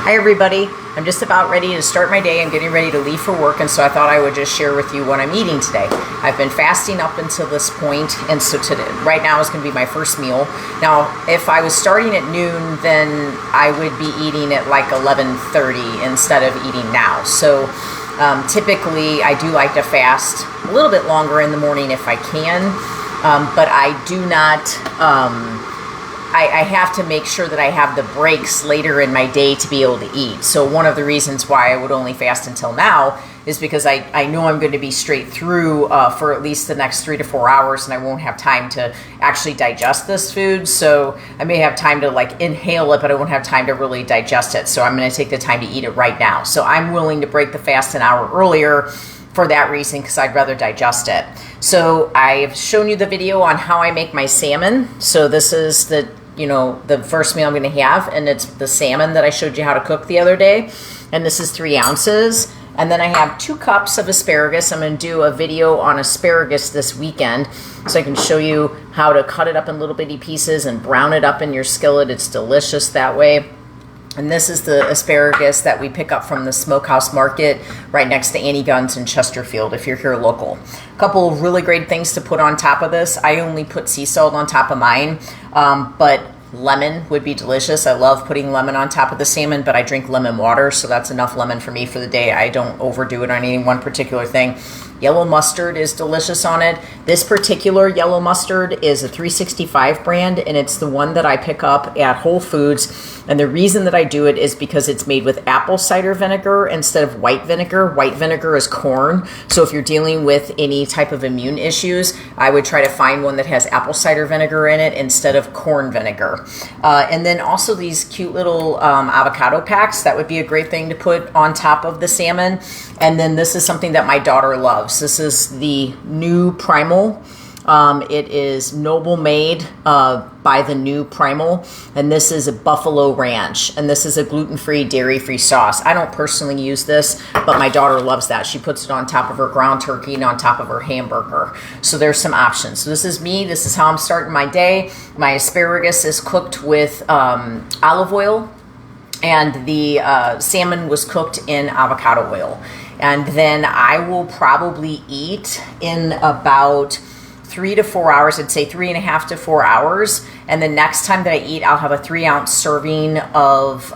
Hi everybody, I'm just about ready to start my day. I'm getting ready to leave for work, and so I thought I would just share with you what I'm eating today. I've been fasting up until this point, and so today, right now is going to be my first meal. Now, if I was starting at noon, then I would be eating at like 11:30 instead of eating now. So typically I do like to fast a little bit longer in the morning if I can, but I do not... I have to make sure that I have the breaks later in my day to be able to eat. So one of the reasons why I would only fast until now is because I know I'm going to be straight through for at least the next 3 to 4 hours, and I won't have time to actually digest this food. So I may have time to like inhale it, but I won't have time to really digest it. So I'm going to take the time to eat it right now. So I'm willing to break the fast an hour earlier for that reason, because I'd rather digest it. So I've shown you the video on how I make my salmon. So this is the first meal I'm going to have, and it's the salmon that I showed you how to cook the other day. And this is 3 ounces. And then I have 2 cups of asparagus. I'm going to do a video on asparagus this weekend, so I can show you how to cut it up in little bitty pieces and brown it up in your skillet. It's delicious that way. And this is the asparagus that we pick up from the Smokehouse Market right next to Annie Gunn's in Chesterfield if you're here local. A couple of really great things to put on top of this. I only put sea salt on top of mine, but lemon would be delicious. I love putting lemon on top of the salmon, but I drink lemon water, so that's enough lemon for me for the day. I don't overdo it on any one particular thing. Yellow mustard is delicious on it. This particular yellow mustard is a 365 brand, and it's the one that I pick up at Whole Foods. And the reason that I do it is because it's made with apple cider vinegar instead of white vinegar. White vinegar is corn. So if you're dealing with any type of immune issues, I would try to find one that has apple cider vinegar in it instead of corn vinegar. And then also these cute little avocado packs. That would be a great thing to put on top of the salmon. And then this is something that my daughter loves. This is the new Primal. It is Noble made by the new Primal, and this is a Buffalo Ranch, and this is a gluten-free, dairy-free sauce. I don't personally use this, but my daughter loves that. She puts it on top of her ground turkey and on top of her hamburger. So there's some options. So this is me. This is how I'm starting my day. My asparagus is cooked with olive oil, and the salmon was cooked in avocado oil. And then I will probably eat in about 3 to 4 hours. I'd say 3.5 to 4 hours. And the next time that I eat, I'll have a 3-ounce serving of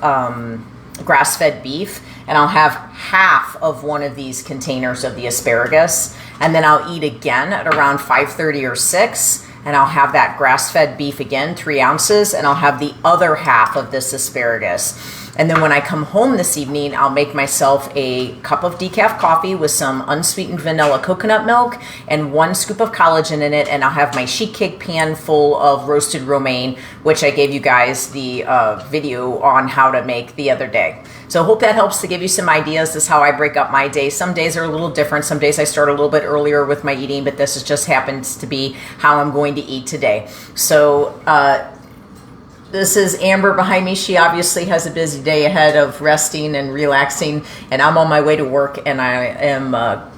grass-fed beef, and I'll have half of one of these containers of the asparagus. And then I'll eat again at around 5:30 or 6, and I'll have that grass-fed beef again, 3 ounces, and I'll have the other half of this asparagus. And then when I come home this evening, I'll make myself a cup of decaf coffee with some unsweetened vanilla coconut milk and 1 scoop of collagen in it, and I'll have my sheet cake pan full of roasted romaine, which I gave you guys the video on how to make the other day. So I hope that helps to give you some ideas. This is how I break up my day. Some days are a little different. Some days I start a little bit earlier with my eating, but this just happens to be how I'm going to eat today. So this is Amber behind me. She obviously has a busy day ahead of resting and relaxing, and I'm on my way to work, and I am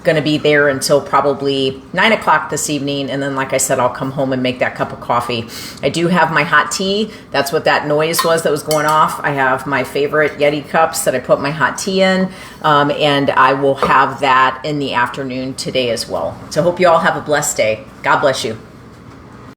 going to be there until probably 9 o'clock this evening, and then like I said, I'll come home and make that cup of coffee. I do have my hot tea. That's what that noise was that was going off. I have my favorite Yeti cups that I put my hot tea in, and I will have that in the afternoon today as well. So I hope you all have a blessed day. God bless you.